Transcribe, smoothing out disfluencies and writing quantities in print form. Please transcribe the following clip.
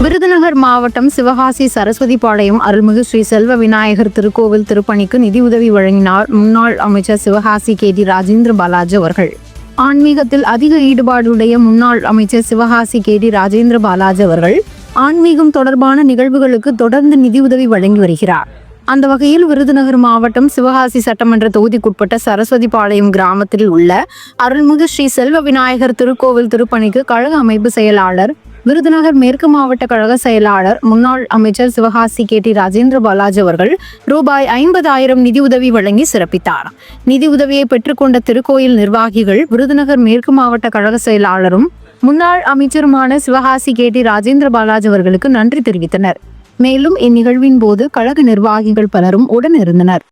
விருதுநகர் மாவட்டம் சிவகாசி சரஸ்வதி பாளையம் அருள்மிகு ஸ்ரீ செல்வ விநாயகர் திருக்கோவில் திருப்பணிக்கு நிதியுதவி வழங்கினார் முன்னாள் அமைச்சர் சிவகாசி KT ராஜேந்திர பாலாஜி அவர்கள். ஆன்மீகத்தில் அதிக ஈடுபாடுடைய முன்னாள் அமைச்சர் சிவகாசி KT ராஜேந்திர பாலாஜி அவர்கள் ஆன்மீகம் தொடர்பான நிகழ்வுகளுக்கு தொடர்ந்து நிதியுதவி வழங்கி வருகிறார். அந்த வகையில் விருதுநகர் மாவட்டம் சிவகாசி சட்டமன்ற தொகுதிக்குட்பட்ட சரஸ்வதி பாளையம் கிராமத்தில் உள்ள அருள்மிகு ஸ்ரீ செல்வ விநாயகர் திருக்கோவில் திருப்பணிக்கு கழக அமைப்பு செயலாளர், விருதுநகர் மேற்கு மாவட்ட கழக செயலாளர், முன்னாள் அமைச்சர் சிவகாசி KT ராஜேந்திர பாலாஜி அவர்கள் ரூபாய் 50,000 நிதியுதவி வழங்கி சிறப்பித்தார். நிதியுதவியை பெற்றுக்கொண்ட திருக்கோயில் நிர்வாகிகள் விருதுநகர் மேற்கு மாவட்ட கழக செயலாளரும் முன்னாள் அமைச்சருமான சிவகாசி KT ராஜேந்திர பாலாஜி அவர்களுக்கு நன்றி தெரிவித்தனர். மேலும் இந்நிகழ்வின் போது கழக நிர்வாகிகள் பலரும் உடன் இருந்தனர்.